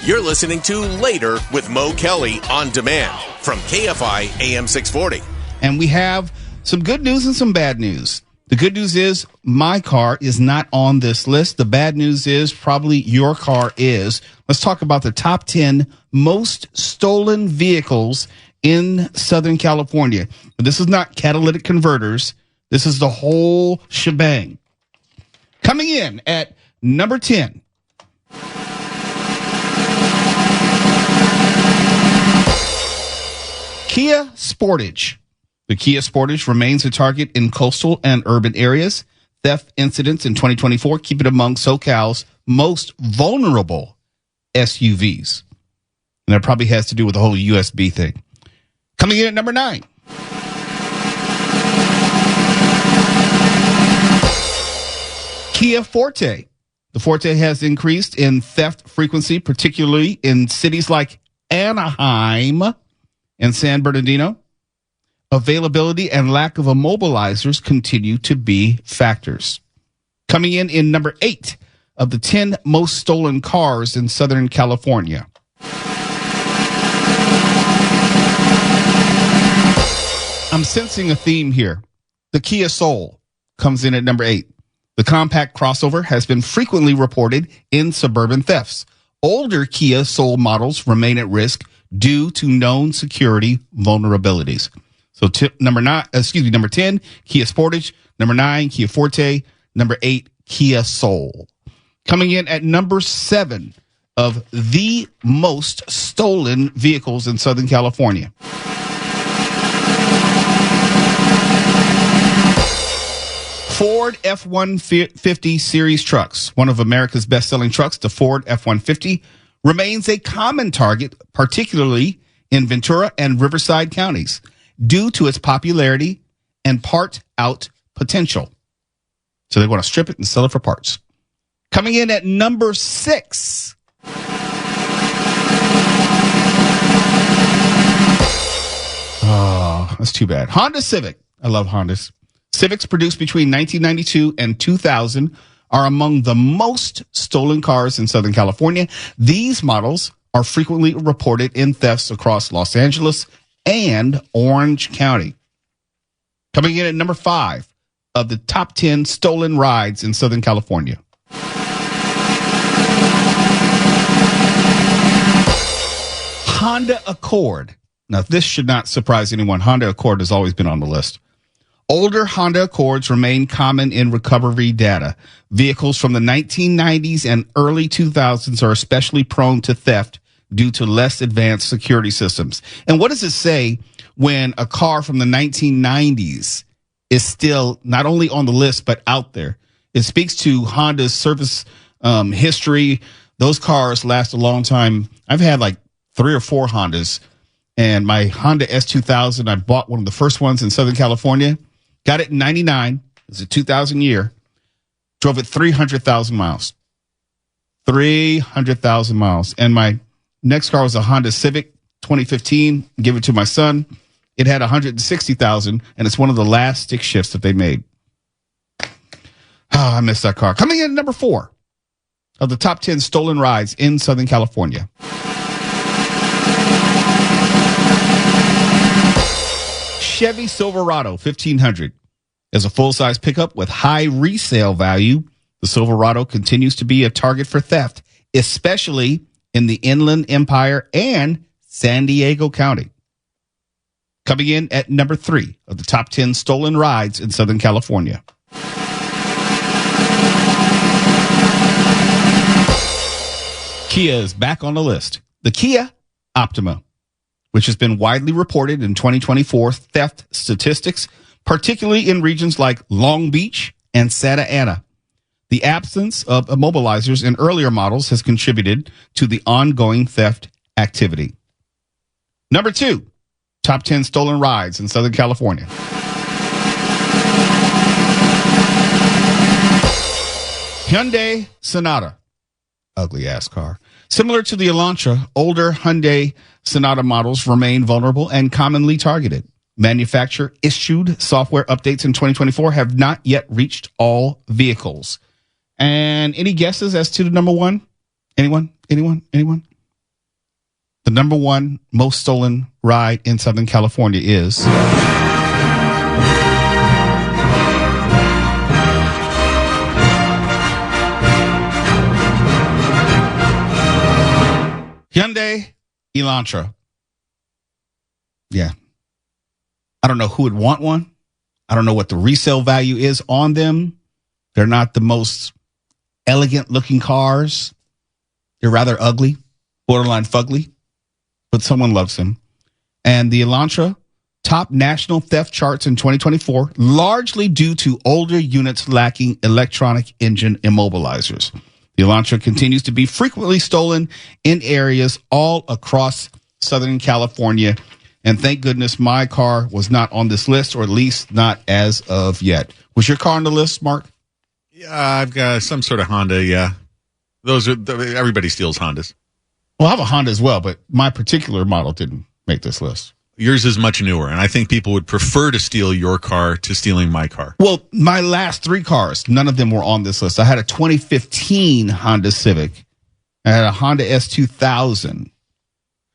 You're listening to Later with Mo Kelly on demand from KFI AM 640. And we have some good news and some bad news. The good news is my car is not on this list. The bad news is probably your car is. Let's talk about the top 10 most stolen vehicles in Southern California. But this is not catalytic converters. This is the whole shebang. Coming in at number 10. Kia Sportage. The Kia Sportage remains a target in coastal and urban areas. Theft incidents in 2024 keep it among SoCal's most vulnerable SUVs. And that probably has to do with the whole USB thing. Coming in at number 9. Kia Forte. The Forte has increased in theft frequency, particularly in cities like Anaheim and San Bernardino. Availability and lack of immobilizers continue to be factors. Coming in number 8 of the 10 most stolen cars in Southern California. I'm sensing a theme here. The Kia Soul comes in at number 8. The compact crossover has been frequently reported in suburban thefts. Older Kia Soul models remain at risk due to known security vulnerabilities. So number 10, Kia Sportage. Number 9, Kia Forte. Number 8, Kia Soul. Coming in at number 7 of the most stolen vehicles in Southern California. Ford F-150 series trucks, one of America's best-selling trucks, the Ford F-150, remains a common target, particularly in Ventura and Riverside counties, due to its popularity and part-out potential. So they want to strip it and sell it for parts. Coming in at number 6. Oh, that's too bad. Honda Civic. I love Hondas. Civics produced between 1992 and 2000 are among the most stolen cars in Southern California. These models are frequently reported in thefts across Los Angeles and Orange County. Coming in at number 5 of the top 10 stolen rides in Southern California. Honda Accord. Now, this should not surprise anyone. Honda Accord has always been on the list. Older Honda Accords remain common in recovery data. Vehicles from the 1990s and early 2000s are especially prone to theft due to less advanced security systems. And what does it say when a car from the 1990s is still not only on the list, but out there? It speaks to Honda's service history. Those cars last a long time. I've had like 3 or 4 Hondas, and my Honda S2000, I bought one of the first ones in Southern California. Got it in 99. It was a 2000 year. Drove it 300,000 miles. 300,000 miles. And my next car was a Honda Civic 2015. Give it to my son. It had 160,000, and it's one of the last stick shifts that they made. Oh, I missed that car. Coming in at number 4 of the top 10 stolen rides in Southern California. Chevy Silverado 1500 is a full-size pickup with high resale value. The Silverado continues to be a target for theft, especially in the Inland Empire and San Diego County. Coming in at number 3 of the top 10 stolen rides in Southern California. Kia is back on the list. The Kia Optima, which has been widely reported in 2024 theft statistics, particularly in regions like Long Beach and Santa Ana. The absence of immobilizers in earlier models has contributed to the ongoing theft activity. Number 2, top 10 stolen rides in Southern California. Hyundai Sonata. Ugly ass car. Similar to the Elantra, older Hyundai Sonata models remain vulnerable and commonly targeted. Manufacturer issued software updates in 2024 have not yet reached all vehicles. And any guesses as to the number 1? Anyone? The number one most stolen ride in Southern California is Hyundai Elantra. Yeah. I don't know who would want one. I don't know what the resale value is on them. They're not the most elegant looking cars. They're rather ugly, borderline fugly, but someone loves them. And the Elantra top national theft charts in 2024, largely due to older units lacking electronic engine immobilizers. The Elantra continues to be frequently stolen in areas all across Southern California. And thank goodness my car was not on this list, or at least not as of yet. Was your car on the list, Mark? Yeah, I've got some sort of Honda, yeah. Everybody steals Hondas. Well, I have a Honda as well, but my particular model didn't make this list. Yours is much newer, and I think people would prefer to steal your car to stealing my car. Well, my last three cars, none of them were on this list. I had a 2015 Honda Civic. I had a Honda S2000.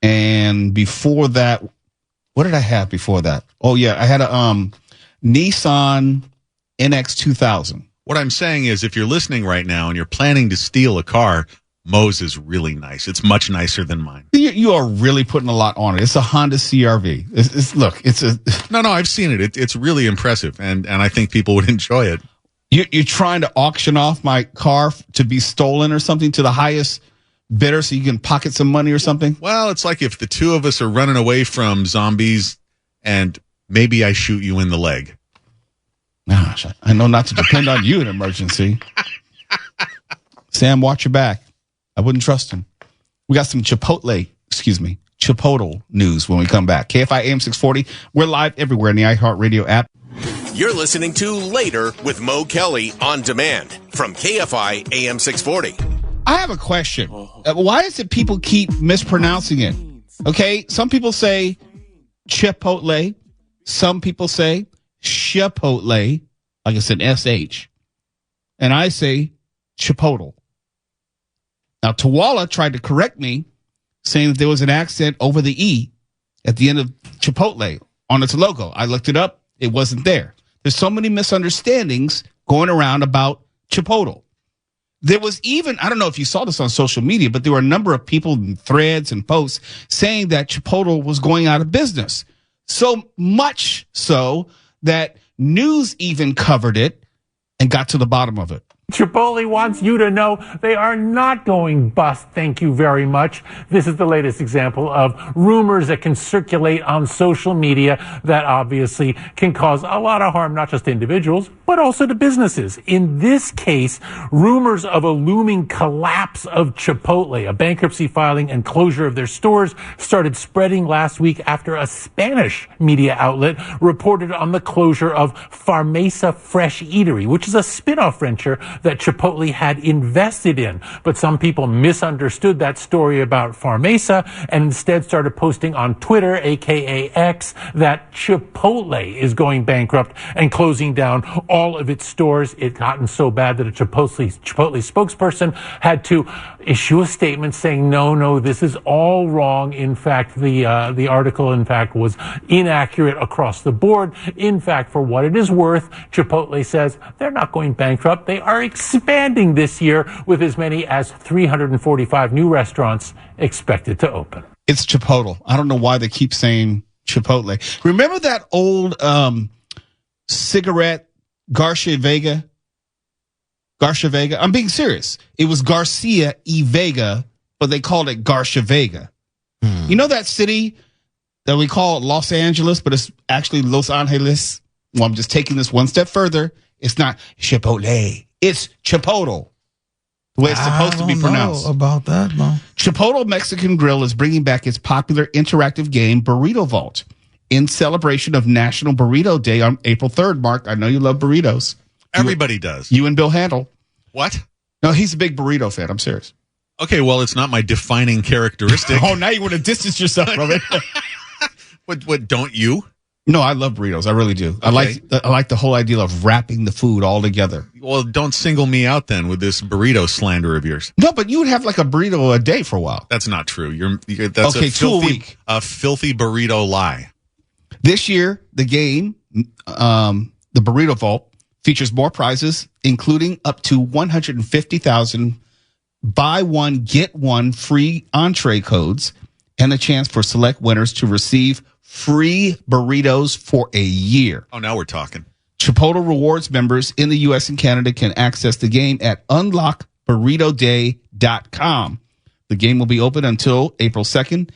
And before that, what did I have before that? Oh, yeah, I had a Nissan NX 2000. What I'm saying is, if you're listening right now and you're planning to steal a car, Mo's is really nice. It's much nicer than mine. You are really putting a lot on it. It's a Honda CR-V. No, I've seen it. It's really impressive, and I think people would enjoy it. You're trying to auction off my car to be stolen or something to the highest bidder so you can pocket some money or something? Well, it's like if the two of us are running away from zombies and maybe I shoot you in the leg. Gosh, I know not to depend on you in an emergency. Sam, watch your back. I wouldn't trust him. We got some Chipotle news when we come back. KFI AM 640. We're live everywhere in the iHeartRadio app. You're listening to Later with Mo Kelly on demand from KFI AM 640. I have a question. Why is it people keep mispronouncing it? Okay, some people say Chipotle. Some people say Chipotle, like it's an SH. And I say Chipotle. Now, Tawala tried to correct me, saying that there was an accent over the E at the end of Chipotle on its logo. I looked it up. It wasn't there. There's so many misunderstandings going around about Chipotle. There was even, I don't know if you saw this on social media, but there were a number of people in threads and posts saying that Chipotle was going out of business. So much so that news even covered it and got to the bottom of it. Chipotle wants you to know they are not going bust, thank you very much. This is the latest example of rumors that can circulate on social media that obviously can cause a lot of harm, not just to individuals, but also to businesses. In this case, rumors of a looming collapse of Chipotle, a bankruptcy filing and closure of their stores, started spreading last week after a Spanish media outlet reported on the closure of Farmesa Fresh Eatery, which is a spin-off venture that Chipotle had invested in. But some people misunderstood that story about Farmesa and instead started posting on Twitter, aka X, that Chipotle is going bankrupt and closing down all of its stores. It gotten so bad that a Chipotle spokesperson had to issue a statement saying, no, this is all wrong. In fact, the article, in fact, was inaccurate across the board. In fact, for what it is worth, Chipotle says they're not going bankrupt. They are expanding this year with as many as 345 new restaurants expected to open. It's Chipotle. I don't know why they keep saying Chipotle. Remember that old cigarette, Garcia Vega? I'm being serious. It was Garcia y Vega, but they called it Garcia Vega. You know that city that we call Los Angeles, but it's actually Los Angeles? Well, I'm just taking this one step further. It's not Chipotle. It's Chipotle. The way it's supposed to be pronounced. I don't know about that, Mo. Chipotle Mexican Grill is bringing back its popular interactive game, Burrito Vault, in celebration of National Burrito Day on April 3rd. Mark, I know you love burritos. Everybody does. You and Bill Handel. What? No, he's a big burrito fan. I'm serious. Okay, well, it's not my defining characteristic. Oh, now you want to distance yourself from it. What, don't you? No, I love burritos. I really do. I like the whole idea of wrapping the food all together. Well, don't single me out then with this burrito slander of yours. No, but you would have like a burrito a day for a while. That's not true. That's okay, a filthy burrito lie. This year, the game, the Burrito Vault, features more prizes, including up to 150,000 buy one, get one free entree codes, and a chance for select winners to receive free burritos for a year. Oh, now we're talking. Chipotle Rewards members in the U.S. and Canada can access the game at unlockburritoday.com. The game will be open until April 2nd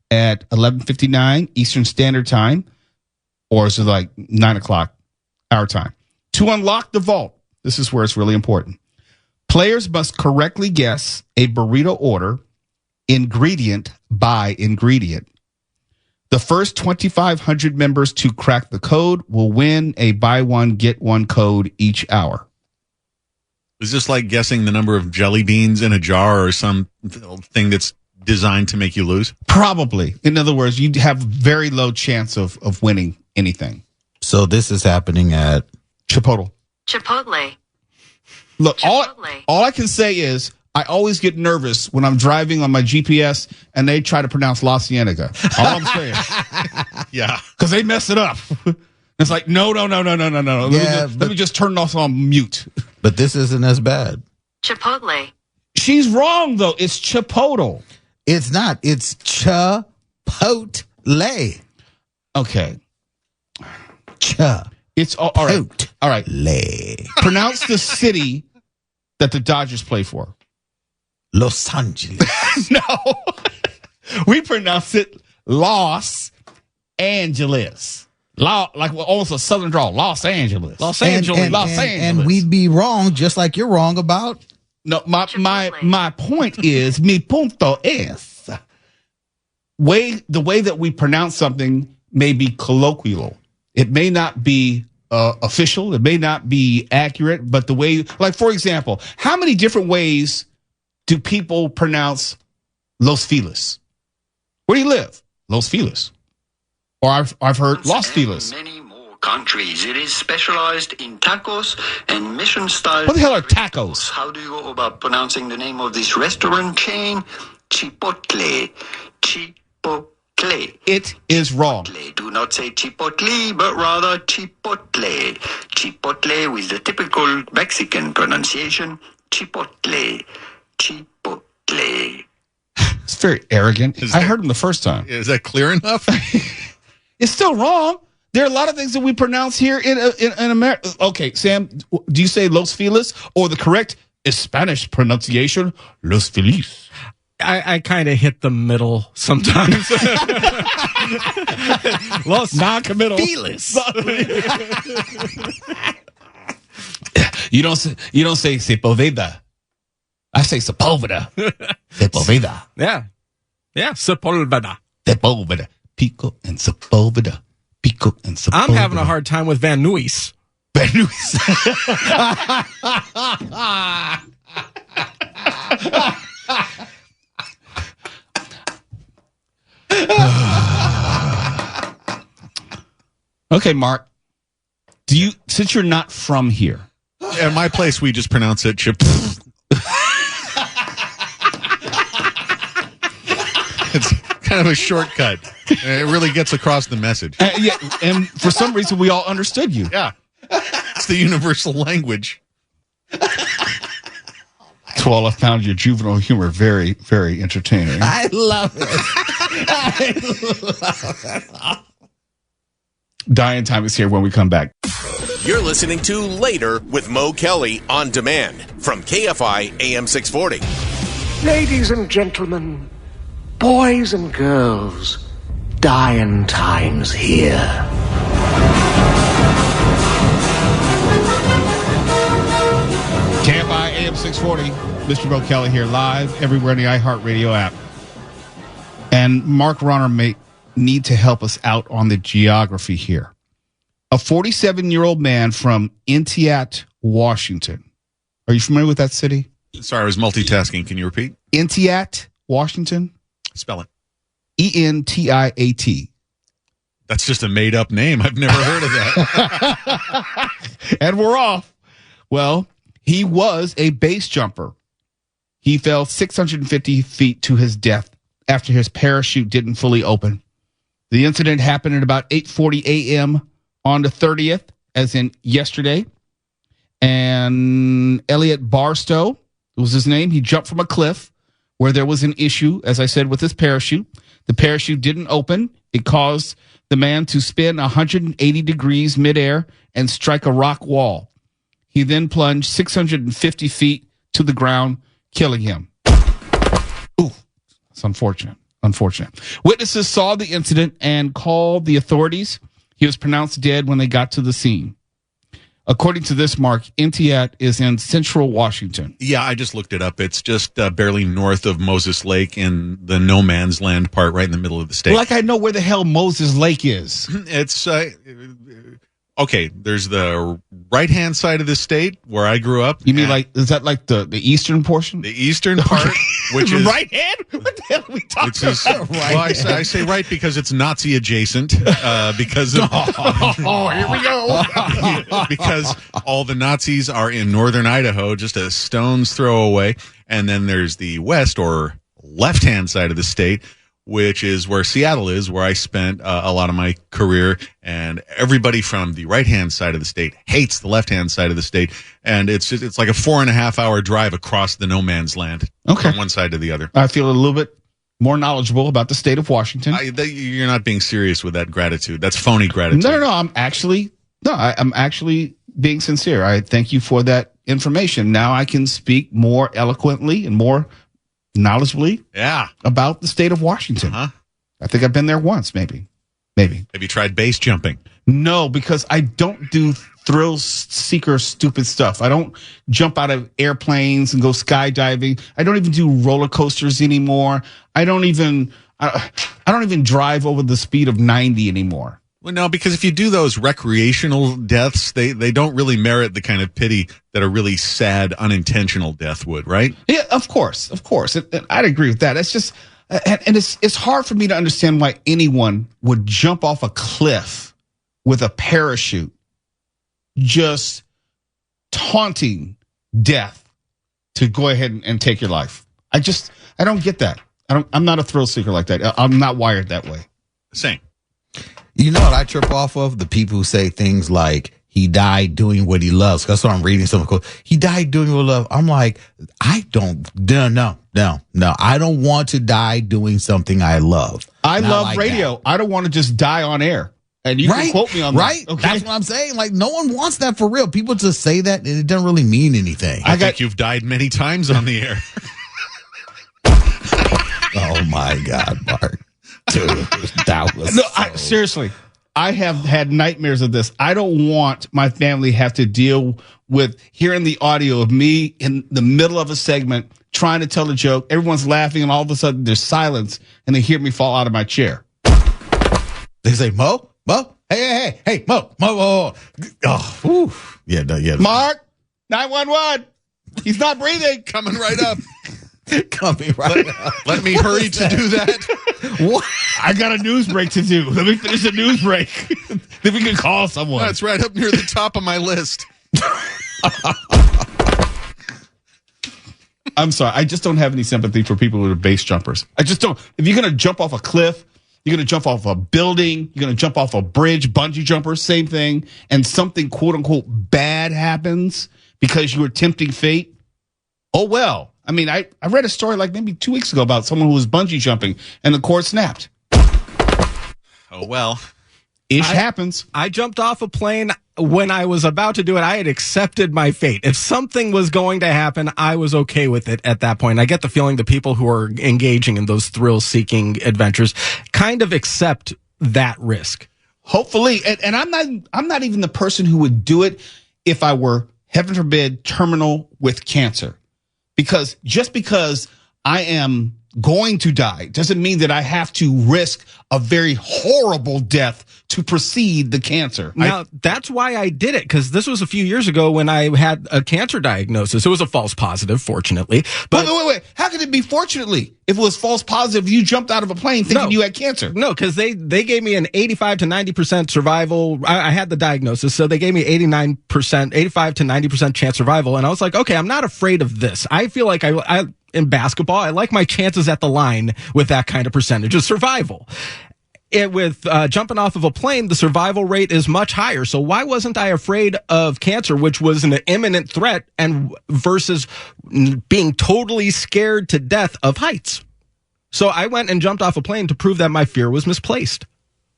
at 11:59 Eastern Standard Time, or is it like 9 o'clock our time? To unlock the vault, this is where it's really important. Players must correctly guess a burrito order, ingredient by ingredient. The first 2,500 members to crack the code will win a buy one, get one code each hour. Is this like guessing the number of jelly beans in a jar or some thing that's designed to make you lose? Probably. In other words, you have very low chance of winning anything. So this is happening at Chipotle. Look, all I can say is I always get nervous when I'm driving on my GPS and they try to pronounce La Cienega. All I'm saying. Yeah. Because they mess it up. It's like, no. Yeah, let me just turn it off on mute. But this isn't as bad. Chipotle. She's wrong, though. It's Chipotle. It's not. It's Chipotle. Okay. It's all right. All right. Pronounce the city that the Dodgers play for. Los Angeles. No. We pronounce it Los Angeles. Like almost a southern draw. Los Angeles. Los Angeles. And we'd be wrong, just like you're wrong about. No, my point is, mi punto es, the way that we pronounce something may be colloquial. It may not be official. It may not be accurate, but the way, like, for example, how many different ways do people pronounce Los Feliz? Where do you live? Los Feliz. Or I've heard Los Feliz. Many more countries. It is specialized in tacos and mission style. What the hell are tacos? How do you go about pronouncing the name of this restaurant chain? Chipotle. Chipotle. It is wrong. Do not say Chipotle, but rather Chipotle. Chipotle with the typical Mexican pronunciation, Chipotle. Chipotle. It's very arrogant. I heard him the first time. Is that clear enough? It's still wrong. There are a lot of things that we pronounce here in America. Okay, Sam, do you say Los Feliz or the correct Spanish pronunciation, Los Feliz? I kind of hit the middle sometimes. Los non-committal. Feliz. You don't say Sepulveda. I say Sepulveda. Sepulveda. Yeah, Sepulveda. Sepulveda. Pico and Sepulveda. Pico and Sepulveda. I'm having a hard time with Van Nuys. Van Nuys. Okay, Mark. Since you're not from here? At my place, we just pronounce it chip. It's kind of a shortcut. It really gets across the message. Yeah, and for some reason, we all understood you. Yeah. It's the universal language. Twala, I found your juvenile humor very, very entertaining. I love it. Dying Time is here when we come back. You're listening to Later with Mo Kelly on demand from KFI AM 640. Ladies and gentlemen, boys and girls, dying times here. KFI AM 640, Mr. Mo Kelly here, live everywhere in the iHeartRadio app. And Mark Ronner may need to help us out on the geography here. A 47-year-old man from Entiat, Washington. Are you familiar with that city? Sorry, I was multitasking. Can you repeat? Entiat, Washington. Spell it. Entiat. That's just a made-up name. I've never heard of that. And we're off. Well, he was a base jumper. He fell 650 feet to his death after his parachute didn't fully open. The incident happened at about 8:40 a.m. on the 30th, as in yesterday. And Elliot Barstow was his name. He jumped from a cliff where there was an issue, as I said, with his parachute. The parachute didn't open. It caused the man to spin 180 degrees midair and strike a rock wall. He then plunged 650 feet to the ground, killing him. Ooh, it's unfortunate. Witnesses saw the incident and called the authorities. He was pronounced dead when they got to the scene. According to this, Mark, Entiat is in central Washington. Yeah, I just looked it up. It's just barely north of Moses Lake in the no man's land part, right in the middle of the state. Like I know where the hell Moses Lake is. It's okay. There's the right-hand side of the state where I grew up. You mean is that like the eastern portion? The eastern part, which is right hand? What the hell are we talking about? Well, I say right because it's Nazi adjacent. Because of, here we go. because all the Nazis are in northern Idaho, just a stone's throw away. And then there's the west or left-hand side of the state, which is where Seattle is, where I spent a lot of my career. And everybody from the right-hand side of the state hates the left-hand side of the state. And it's like a 4.5 hour drive across the no man's land from one side to the other. I feel a little bit more knowledgeable about the state of Washington. You're not being serious with that gratitude. That's phony gratitude. No. I'm actually being sincere. I thank you for that information. Now I can speak more eloquently and more knowledgeably about the state of Washington. I think I've been there once, maybe. Have you tried base jumping? No, because I don't do thrill seeker stupid stuff. I don't jump out of airplanes and go skydiving. I don't even do roller coasters anymore. I don't even drive over the speed of 90 anymore. Well, no, because if you do those recreational deaths, they don't really merit the kind of pity that a really sad, unintentional death would, right? Yeah, of course. I'd agree with that. It's just, and it's hard for me to understand why anyone would jump off a cliff with a parachute, just taunting death to go ahead and take your life. I don't get that. I'm not a thrill seeker like that. I'm not wired that way. Same. You know what I trip off of? The people who say things like, he died doing what he loves. That's what I'm reading. Something called, he died doing what he loves. I'm like, no. I don't want to die doing something I love. I love like radio. That. I don't want to just die on air. And you can quote me on that. Right? Okay. That's what I'm saying. Like, no one wants that for real. People just say that, and it doesn't really mean anything. I think you've died many times on the air. Oh, my God, Mark. Dude, that was seriously, I have had nightmares of this. I don't want my family have to deal with hearing the audio of me in the middle of a segment trying to tell a joke. Everyone's laughing, and all of a sudden there's silence, and they hear me fall out of my chair. They say, Mo, hey, Mo. Oh, yeah. Mark, 911. He's not breathing. Coming right up. Let me hurry to do that. What? I got a news break to do. Let me finish the news break. Then we can call someone. That's right up near the top of my list. I'm sorry. I just don't have any sympathy for people who are base jumpers. I just don't. If you're going to jump off a cliff, you're going to jump off a building, you're going to jump off a bridge, bungee jumper, same thing, and something quote unquote bad happens because you were tempting fate. Oh, well. I mean, I read a story like maybe 2 weeks ago about someone who was bungee jumping and the cord snapped. Oh, well. Ish happens. I jumped off a plane when I was about to do it. I had accepted my fate. If something was going to happen, I was okay with it at that point. I get the feeling the people who are engaging in those thrill-seeking adventures kind of accept that risk. Hopefully. And I'm not even the person who would do it if I were, heaven forbid, terminal with cancer. Because just because I am going to die. It doesn't mean that I have to risk a very horrible death to precede the cancer. Now, that's why I did it, because this was a few years ago when I had a cancer diagnosis. It was a false positive, fortunately. But wait. How could it be fortunately? If it was false positive, you jumped out of a plane thinking you had cancer. No, because they gave me an 85 to 90% survival. I had the diagnosis, so they gave me 85 to 90% chance survival. And I was like, okay, I'm not afraid of this. I feel like I in basketball, I like my chances at the line with that kind of percentage of survival. With jumping off of a plane, the survival rate is much higher. So why wasn't I afraid of cancer, which was an imminent threat, and versus being totally scared to death of heights? So I went and jumped off a plane to prove that my fear was misplaced.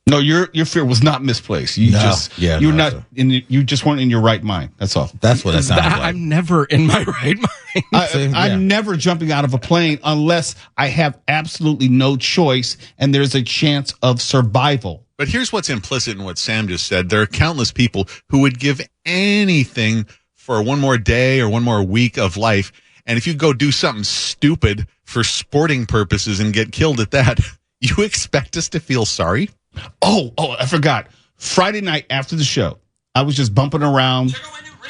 No, your fear was not misplaced. You just weren't in your right mind. That's all. That's what it sounds like. I'm never in my right mind. I'm never jumping out of a plane unless I have absolutely no choice and there's a chance of survival. But here's what's implicit in what Sam just said. There are countless people who would give anything for one more day or one more week of life. And if you go do something stupid for sporting purposes and get killed at that, you expect us to feel sorry? Oh, I forgot. Friday night after the show, I was just bumping around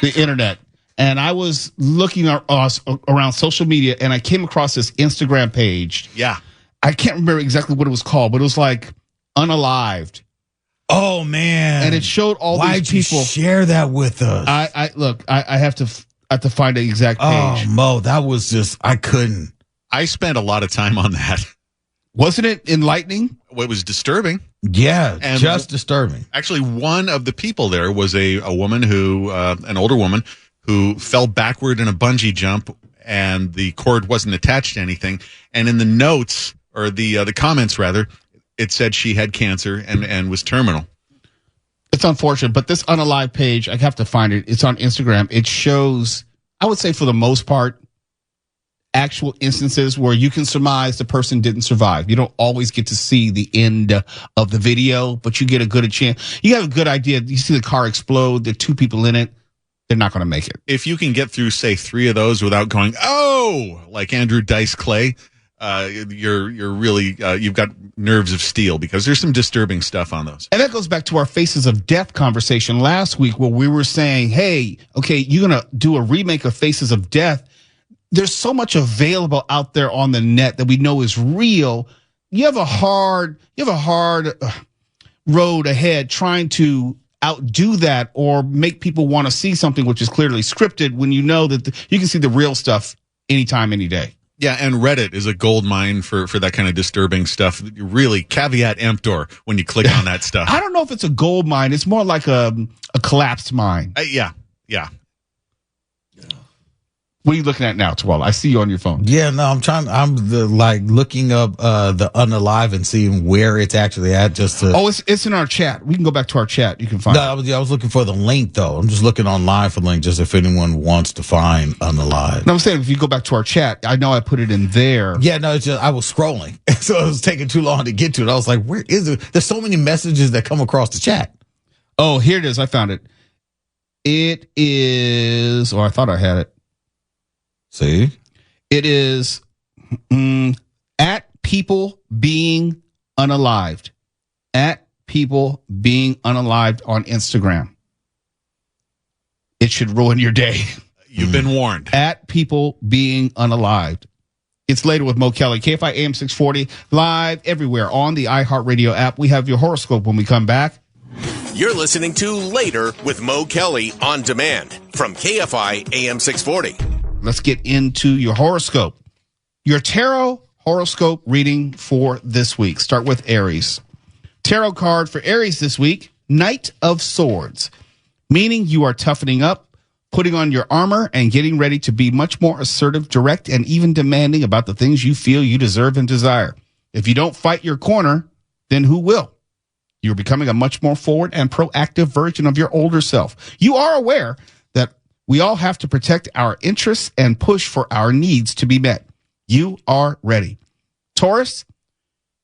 the internet, and I was looking around social media, and I came across this Instagram page. Yeah. I can't remember exactly what it was called, but it was like Unalived. Oh, man. And it showed all these people. Share that with us? I have to find the exact page. Oh, Mo, that was just, I couldn't. I spent a lot of time on that. Wasn't it enlightening? Well, it was disturbing. Yeah, and just disturbing. Actually, one of the people there was a woman who, an older woman, who fell backward in a bungee jump, and the cord wasn't attached to anything. And in the notes, or the comments rather, it said she had cancer and was terminal. It's unfortunate, but this Unalive page, I have to find it. It's on Instagram. It shows, I would say for the most part, actual instances where you can surmise the person didn't survive. You don't always get to see the end of the video, but you get a good chance. You have a good idea. You see the car explode. There are two people in it. They're not going to make it. If you can get through, say, 3 of those without going, oh, like Andrew Dice Clay, you're really, you've got nerves of steel, because there's some disturbing stuff on those. And that goes back to our Faces of Death conversation last week, where we were saying, hey, okay, you're going to do a remake of Faces of Death. There's so much available out there on the net that we know is real. You have a hard road ahead trying to outdo that or make people want to see something which is clearly scripted, when you know that you can see the real stuff anytime, any day. Yeah, and Reddit is a gold mine for that kind of disturbing stuff. Really, caveat emptor when you click on that stuff. I don't know if it's a gold mine. It's more like a collapsed mine. Yeah. What are you looking at now, Terwell? I see you on your phone. Yeah, no, I'm looking up the Unalive and seeing where it's actually at, just to. Oh, it's in our chat. We can go back to our chat. You can find it. I was looking for the link, though. I'm just looking online for the link, just if anyone wants to find Unalive. No, I'm saying if you go back to our chat, I know I put it in there. Yeah, no, it's just I was scrolling, so it was taking too long to get to it. I was like, where is it? There's so many messages that come across the chat. Oh, here it is. I found it. It is. Oh, I thought I had it. See? It is at people being unalived. At people being unalived on Instagram. It should ruin your day. You've been warned. At people being unalived. It's Later with Mo Kelly. KFI AM 640, live everywhere on the iHeartRadio app. We have your horoscope when we come back. You're listening to Later with Mo Kelly on demand from KFI AM 640. Let's get into your horoscope. Your tarot horoscope reading for this week. Start with Aries. Tarot card for Aries this week, Knight of Swords, meaning you are toughening up, putting on your armor, and getting ready to be much more assertive, direct, and even demanding about the things you feel you deserve and desire. If you don't fight your corner, then who will? You're becoming a much more forward and proactive version of your older self. You are aware that we all have to protect our interests and push for our needs to be met. You are ready. Taurus,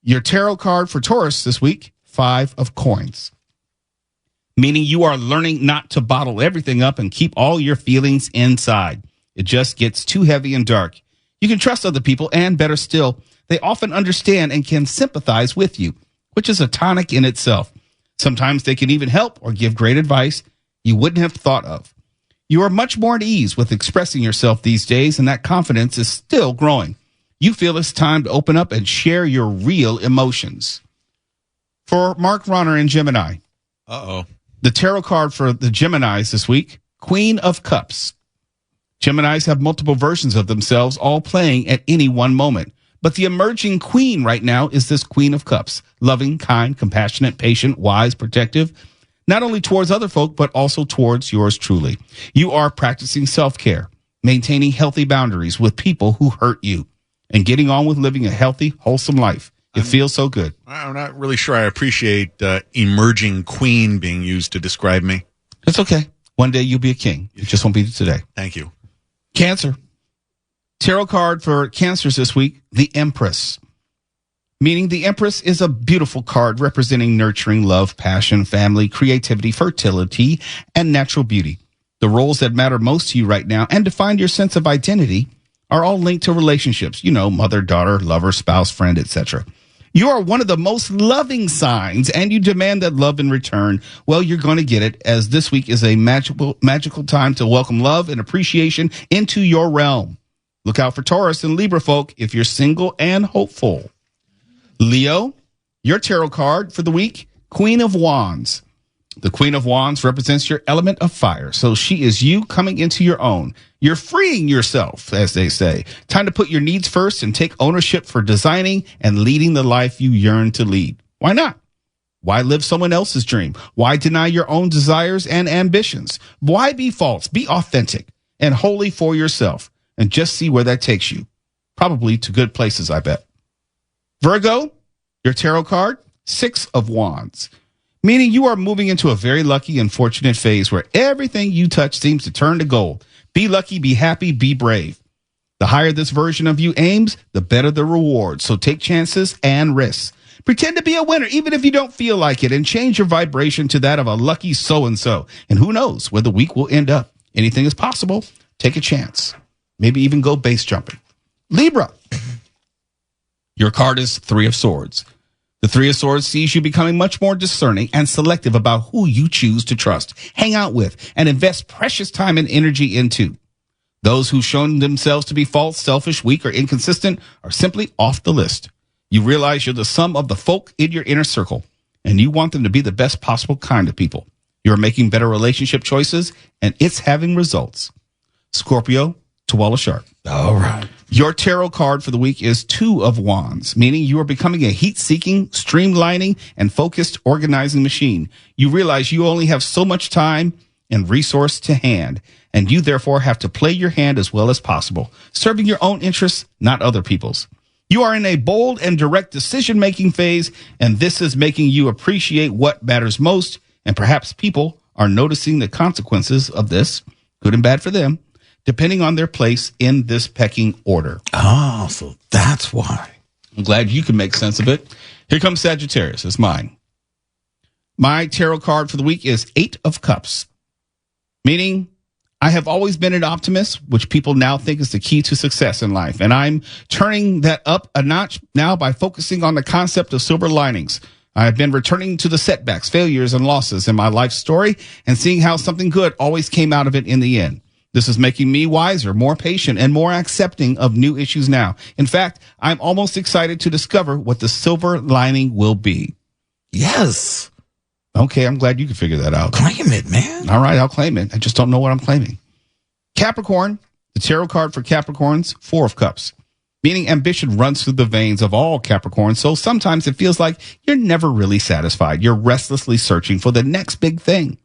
your tarot card for Taurus this week, 5 of Coins, meaning you are learning not to bottle everything up and keep all your feelings inside. It just gets too heavy and dark. You can trust other people, and better still, They often understand and can sympathize with you, which is a tonic in itself. Sometimes they can even help or give great advice you wouldn't have thought of. You are much more at ease with expressing yourself these days, and that confidence is still growing. You feel it's time to open up and share your real emotions. For Mark Ronner and Gemini. The tarot card for the Geminis this week, Queen of Cups. Geminis have multiple versions of themselves, all playing at any one moment. But the emerging queen right now is this Queen of Cups. Loving, kind, compassionate, patient, wise, protective. Not only towards other folk, but also towards yours truly. You are practicing self-care, maintaining healthy boundaries with people who hurt you, and getting on with living a healthy, wholesome life. It feels so good. I'm not really sure I appreciate emerging queen being used to describe me. It's okay. One day you'll be a king. It just won't be today. Thank you. Cancer. Tarot card for Cancers this week, the Empress. Meaning the Empress is a beautiful card representing nurturing, love, passion, family, creativity, fertility, and natural beauty. The roles that matter most to you right now and define your sense of identity are all linked to relationships. You know, mother, daughter, lover, spouse, friend, etc. You are one of the most loving signs, and you demand that love in return. Well, you're going to get it, as this week is a magical time to welcome love and appreciation into your realm. Look out for Taurus and Libra folk if you're single and hopeful. Leo, your tarot card for the week, Queen of Wands. The Queen of Wands represents your element of fire, so she is you coming into your own. You're freeing yourself, as they say. Time to put your needs first and take ownership for designing and leading the life you yearn to lead. Why not? Why live someone else's dream? Why deny your own desires and ambitions? Why be false? Be authentic and wholly for yourself, and just see where that takes you. Probably to good places, I bet. Virgo, your tarot card, Six of Wands. Meaning you are moving into a very lucky and fortunate phase where everything you touch seems to turn to gold. Be lucky, be happy, be brave. The higher this version of you aims, the better the reward. So take chances and risks. Pretend to be a winner, even if you don't feel like it, and change your vibration to that of a lucky so-and-so. And who knows where the week will end up. Anything is possible. Take a chance. Maybe even go base jumping. Libra. Your card is Three of Swords. The Three of Swords sees you becoming much more discerning and selective about who you choose to trust, hang out with, and invest precious time and energy into. Those who've shown themselves to be false, selfish, weak, or inconsistent are simply off the list. You realize you're the sum of the folk in your inner circle, and you want them to be the best possible kind of people. You're making better relationship choices, and it's having results. Scorpio, Tawala Sharp. All right. Your tarot card for the week is Two of Wands, meaning you are becoming a heat-seeking, streamlining, and focused organizing machine. You realize you only have so much time and resource to hand, and you therefore have to play your hand as well as possible, serving your own interests, not other people's. You are in a bold and direct decision-making phase, and this is making you appreciate what matters most, and perhaps people are noticing the consequences of this, good and bad for them, depending on their place in this pecking order. Oh, so that's why. I'm glad you can make sense of it. Here comes Sagittarius. It's mine. My tarot card for the week is Eight of Cups, meaning I have always been an optimist, which people now think is the key to success in life. And I'm turning that up a notch now by focusing on the concept of silver linings. I have been returning to the setbacks, failures, and losses in my life story and seeing how something good always came out of it in the end. This is making me wiser, more patient, and more accepting of new issues now. In fact, I'm almost excited to discover what the silver lining will be. Yes. Okay, I'm glad you can figure that out. Claim it, man. All right, I'll claim it. I just don't know what I'm claiming. Capricorn, the tarot card for Capricorns, Four of Cups, meaning ambition runs through the veins of all Capricorns, so sometimes it feels like you're never really satisfied. You're restlessly searching for the next big thing.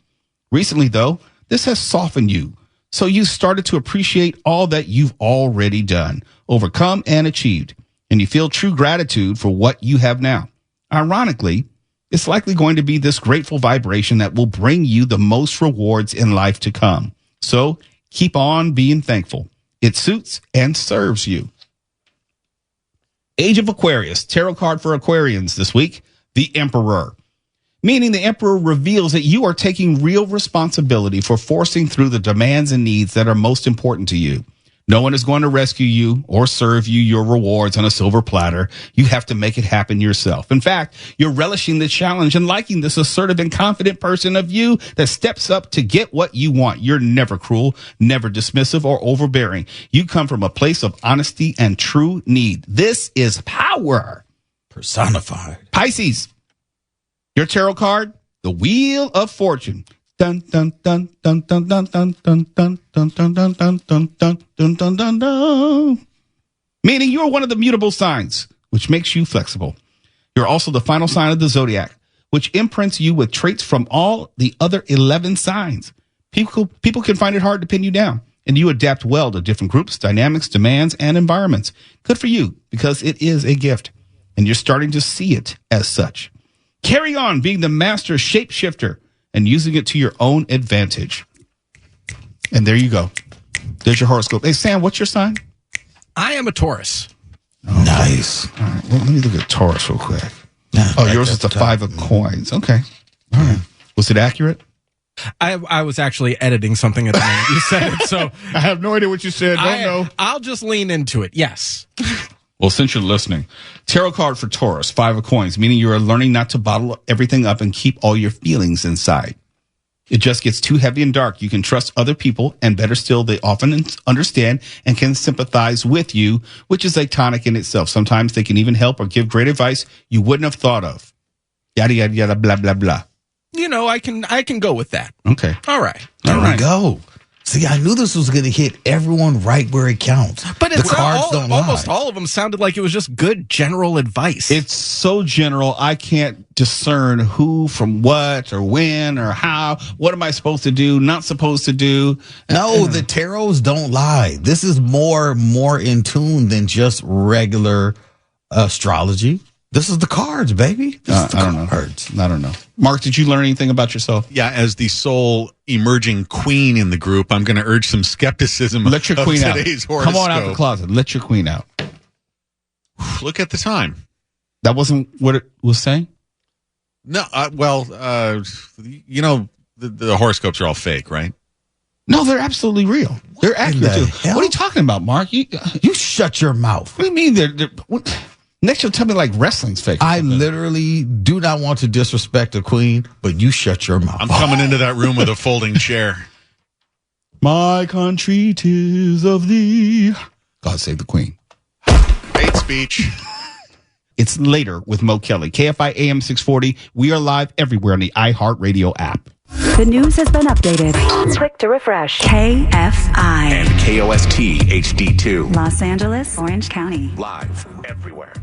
Recently, though, this has softened you. So you started to appreciate all that you've already done, overcome, and achieved, and you feel true gratitude for what you have now. Ironically, it's likely going to be this grateful vibration that will bring you the most rewards in life to come. So keep on being thankful. It suits and serves you. Age of Aquarius, tarot card for Aquarians this week, the Emperor. Meaning the Emperor reveals that you are taking real responsibility for forcing through the demands and needs that are most important to you. No one is going to rescue you or serve you your rewards on a silver platter. You have to make it happen yourself. In fact, you're relishing the challenge and liking this assertive and confident person of you that steps up to get what you want. You're never cruel, never dismissive or overbearing. You come from a place of honesty and true need. This is power personified. Pisces, your tarot card, the Wheel of Fortune. Dun dun dun dun dun dun dun dun dun dun dun dun dun dun dun dun dun dun dun. Meaning you're one of the mutable signs, which makes you flexible. You're also the final sign of the zodiac, which imprints you with traits from all the other 11 signs. People can find it hard to pin you down, and you adapt well to different groups, dynamics, demands, and environments. Good for you, because it is a gift, and you're starting to see it as such. Carry on being the master shapeshifter and using it to your own advantage. And there you go. There's your horoscope. Hey, Sam, what's your sign? I am a Taurus. Oh, nice. All right. Well, let me look at Taurus real quick. Yours is the 5 of coins. Okay. All right. Was it accurate? I was actually editing something at the moment you said it, so I have no idea what you said. Don't know. I'll just lean into it. Yes. Well, since you're listening, tarot card for Taurus, 5 of coins, meaning you are learning not to bottle everything up and keep all your feelings inside. It just gets too heavy and dark. You can trust other people, and better still, they often understand and can sympathize with you, which is a tonic in itself. Sometimes they can even help or give great advice you wouldn't have thought of. Yada, yada, yada, blah, blah, blah. You know, I can go with that. Okay. All right. There we go. See, I knew this was going to hit everyone right where it counts. But the cards don't lie. Almost all of them sounded like it was just good general advice. It's so general, I can't discern who from what or when or how. What am I supposed to do, not supposed to do? No, the tarots don't lie. This is more in tune than just regular astrology. This is the cards, baby. I don't know. Mark, did you learn anything about yourself? Yeah, as the sole emerging queen in the group, I'm going to urge some skepticism. Let your queen out. Horoscope. Come on out the closet. Let your queen out. Look at the time. That wasn't what it was saying? No, you know, the horoscopes are all fake, right? No, they're absolutely real. They're accurate, too. What are you talking about, Mark? You shut your mouth. What do you mean? Next, you'll tell me like wrestling's fake. I literally do not want to disrespect a queen, but you shut your mouth. I'm coming into that room with a folding chair. My country 'tis of thee. God save the queen. Hate speech. It's later with Mo Kelly. KFI AM 640. We are live everywhere on the iHeartRadio app. The news has been updated. Click to refresh. KFI. And KOST HD2. Los Angeles, Orange County. Live everywhere.